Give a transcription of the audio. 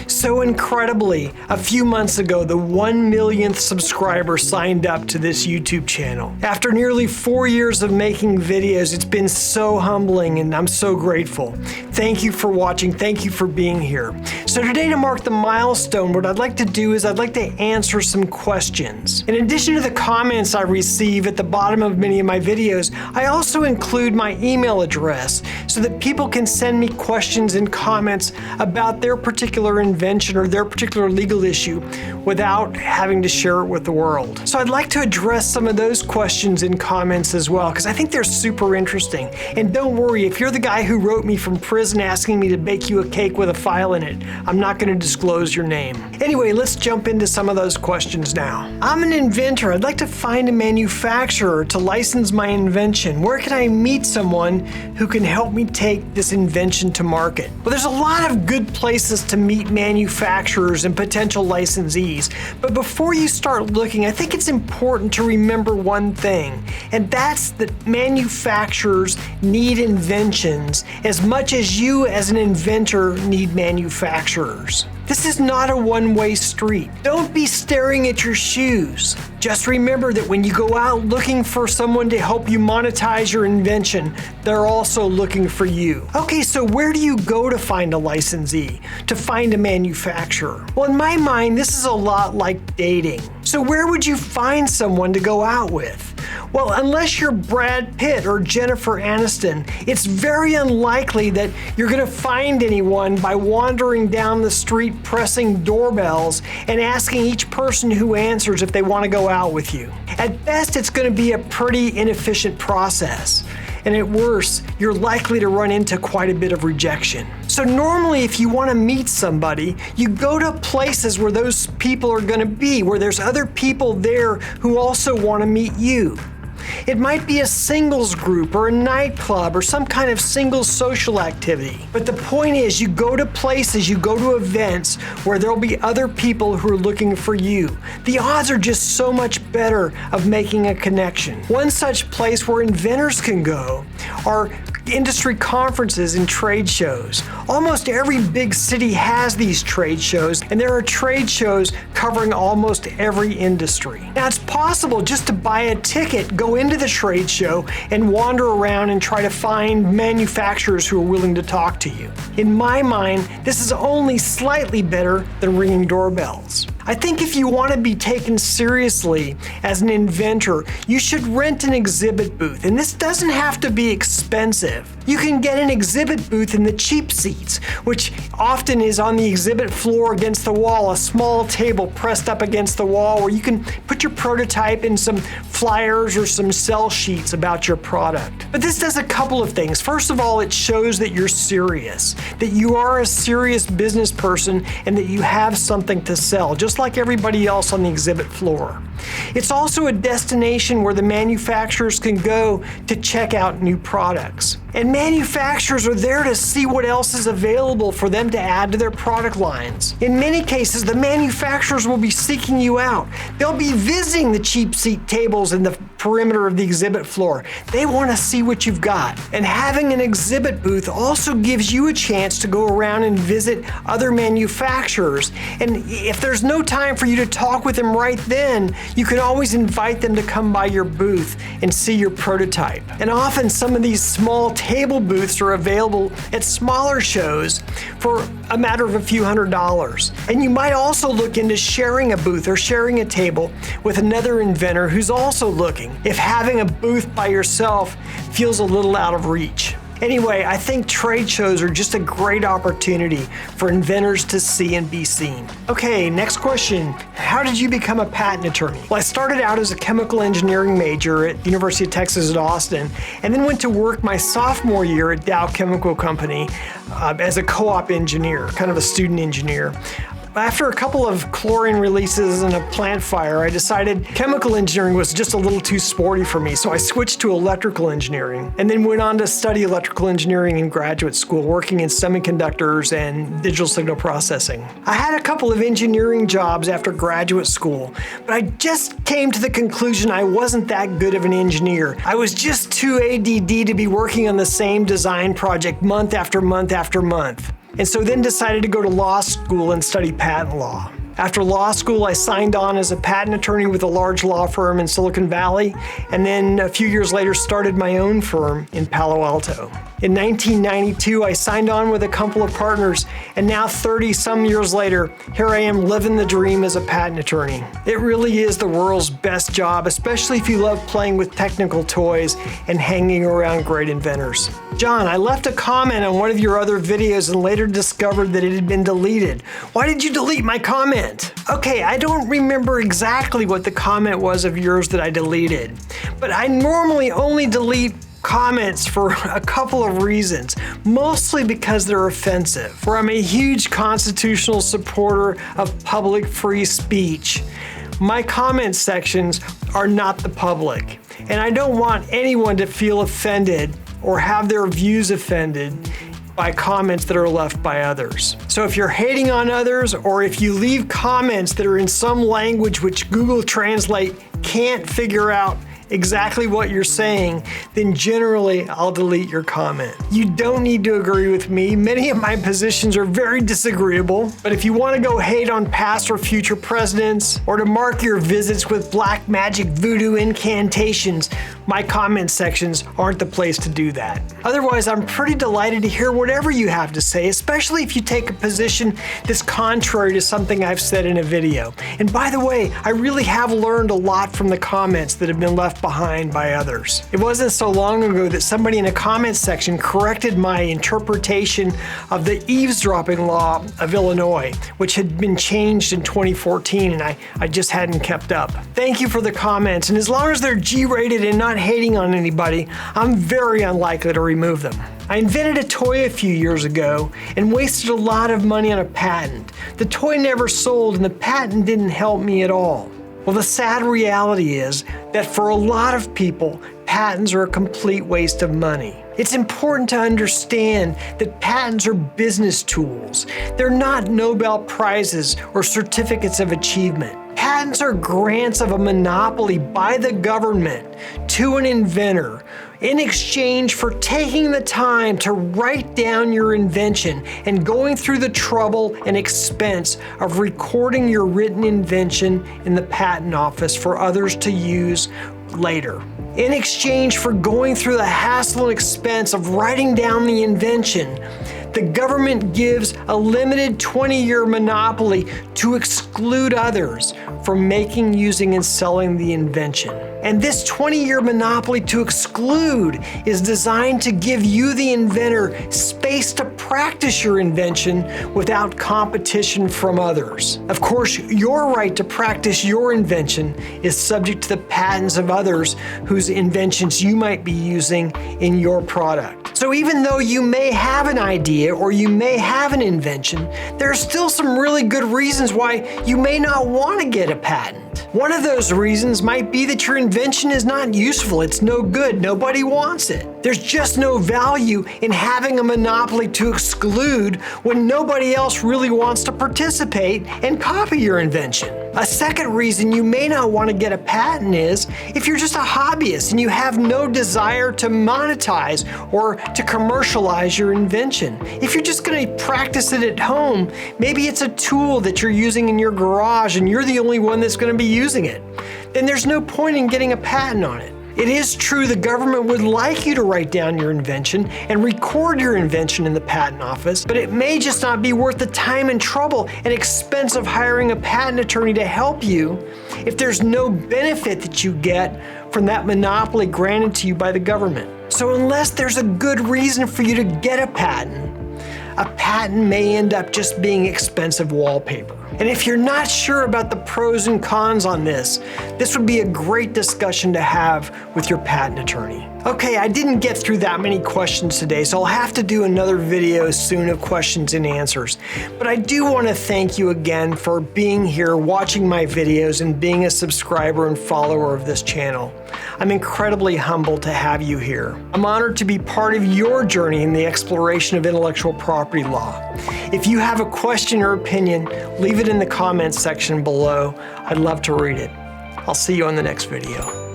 So incredibly, a few months ago, the 1 millionth subscriber signed up to this YouTube channel. After nearly 4 years of making videos, it's been so humbling and I'm so grateful. Thank you for watching. Thank you for being here. So today, to mark the milestone, what I'd like to do is I'd like to answer some questions. In addition to the comments I receive at the bottom of many of my videos, I also include my email address so that people can send me questions and comments about their particular invention or their particular legal issue without having to share it with the world. So I'd like to address some of those questions and comments as well, because I think they're super interesting. And don't worry, if you're the guy who wrote me from prison asking me to bake you a cake with a file in it, I'm not going to disclose your name. Anyway, let's jump into some of those questions now. I'm an inventor. I'd like to find a manufacturer to license my invention. Where can I meet someone who can help me take this invention to market? Well, there's a lot of good places to meet manufacturers and potential licensees. But before you start looking, I think it's important to remember one thing, and that's that manufacturers need inventions as much as you as an inventor need manufacturers. This is not a one-way street. Don't be staring at your shoes. Just remember that when you go out looking for someone to help you monetize your invention, they're also looking for you. Okay, so where do you go to find a licensee, to find a manufacturer? Well, in my mind, this is a lot like dating. So where would you find someone to go out with? Well, unless you're Brad Pitt or Jennifer Aniston, it's very unlikely that you're going to find anyone by wandering down the street pressing doorbells and asking each person who answers if they want to go out with you. At best, it's going to be a pretty inefficient process. And at worst, you're likely to run into quite a bit of rejection. So normally, if you want to meet somebody, you go to places where those people are going to be, where there's other people there who also want to meet you. It might be a singles group or a nightclub or some kind of singles social activity. But the point is, you go to places, you go to events where there'll be other people who are looking for you. The odds are just so much better of making a connection. One such place where inventors can go are industry conferences and trade shows. Almost every big city has these trade shows, and there are trade shows covering almost every industry. Now, it's possible just to buy a ticket, go into the trade show, and wander around and try to find manufacturers who are willing to talk to you. In my mind, this is only slightly better than ringing doorbells. I think if you want to be taken seriously as an inventor, you should rent an exhibit booth. And this doesn't have to be expensive. You can get an exhibit booth in the cheap seats, which often is on the exhibit floor against the wall, a small table pressed up against the wall where you can put your prototype and some flyers or some sell sheets about your product. But this does a couple of things. First of all, it shows that you're serious, that you are a serious business person and that you have something to sell, just like everybody else on the exhibit floor. It's also a destination where the manufacturers can go to check out new products. And manufacturers are there to see what else is available for them to add to their product lines. In many cases, the manufacturers will be seeking you out. They'll be visiting the cheap seat tables in the perimeter of the exhibit floor. They want to see what you've got. And having an exhibit booth also gives you a chance to go around and visit other manufacturers. And if there's no time for you to talk with them right then, you can always invite them to come by your booth and see your prototype. And often some of these small table booths are available at smaller shows for a matter of a few $100s. And you might also look into sharing a booth or sharing a table with another inventor who's also looking, if having a booth by yourself feels a little out of reach. Anyway, I think trade shows are just a great opportunity for inventors to see and be seen. Okay, next question. How did you become a patent attorney? Well, I started out as a chemical engineering major at the University of Texas at Austin, and then went to work my sophomore year at Dow Chemical Company as a co-op engineer, kind of a student engineer. After a couple of chlorine releases and a plant fire, I decided chemical engineering was just a little too sporty for me, so I switched to electrical engineering and then went on to study electrical engineering in graduate school, working in semiconductors and digital signal processing. I had a couple of engineering jobs after graduate school, but I just came to the conclusion I wasn't that good of an engineer. I was just too ADD to be working on the same design project month after month after month. and so then decided to go to law school and study patent law. After law school, I signed on as a patent attorney with a large law firm in Silicon Valley, and then a few years later started my own firm in Palo Alto. In 1992, I signed on with a couple of partners, and now 30-some years later, here I am living the dream as a patent attorney. It really is the world's best job, especially if you love playing with technical toys and hanging around great inventors. John, I left a comment on one of your other videos and later discovered that it had been deleted. Why did you delete my comment? Okay, I don't remember exactly what the comment was of yours that I deleted, but I normally only delete comments for a couple of reasons, mostly because they're offensive. Where I'm a huge constitutional supporter of public free speech, my comment sections are not the public, and I don't want anyone to feel offended or have their views offended by comments that are left by others. So if you're hating on others, or if you leave comments that are in some language which Google Translate can't figure out exactly what you're saying, then generally I'll delete your comment. You don't need to agree with me. Many of my positions are very disagreeable, but if you want to go hate on past or future presidents, or to mark your visits with black magic voodoo incantations, my comment sections aren't the place to do that. Otherwise, I'm pretty delighted to hear whatever you have to say, especially if you take a position that's contrary to something I've said in a video. And by the way, I really have learned a lot from the comments that have been left behind by others. It wasn't so long ago that somebody in a comment section corrected my interpretation of the eavesdropping law of Illinois, which had been changed in 2014, and I just hadn't kept up. Thank you for the comments, and as long as they're G-rated and not hating on anybody, I'm very unlikely to remove them. I invented a toy a few years ago and wasted a lot of money on a patent. The toy never sold and the patent didn't help me at all. Well, the sad reality is that for a lot of people, patents are a complete waste of money. It's important to understand that patents are business tools. They're not Nobel Prizes or certificates of achievement. Patents are grants of a monopoly by the government to an inventor in exchange for taking the time to write down your invention and going through the trouble and expense of recording your written invention in the patent office for others to use later. In exchange for going through the hassle and expense of writing down the invention, the government gives a limited 20-year monopoly to exclude others from making, using, and selling the invention. And this 20-year monopoly to exclude is designed to give you, the inventor, space to practice your invention without competition from others. Of course, your right to practice your invention is subject to the patents of others whose inventions you might be using in your product. So even though you may have an idea or you may have an invention, there are still some really good reasons why you may not want to get a patent. One of those reasons might be that your invention is not useful, it's no good, nobody wants it. There's just no value in having a monopoly to exclude when nobody else really wants to participate and copy your invention. A second reason you may not want to get a patent is if you're just a hobbyist and you have no desire to monetize or to commercialize your invention. If you're just going to practice it at home, maybe it's a tool that you're using in your garage and you're the only one that's going to be using it, then there's no point in getting a patent on it. It is true the government would like you to write down your invention and record your invention in the patent office, but it may just not be worth the time and trouble and expense of hiring a patent attorney to help you if there's no benefit that you get from that monopoly granted to you by the government. So unless there's a good reason for you to get a patent may end up just being expensive wallpaper. And if you're not sure about the pros and cons on this would be a great discussion to have with your patent attorney. Okay, I didn't get through that many questions today, so I'll have to do another video soon of questions and answers. But I do want to thank you again for being here, watching my videos, and being a subscriber and follower of this channel. I'm incredibly humbled to have you here. I'm honored to be part of your journey in the exploration of intellectual property law. If you have a question or opinion, leave it in the comments section below. I'd love to read it. I'll see you on the next video.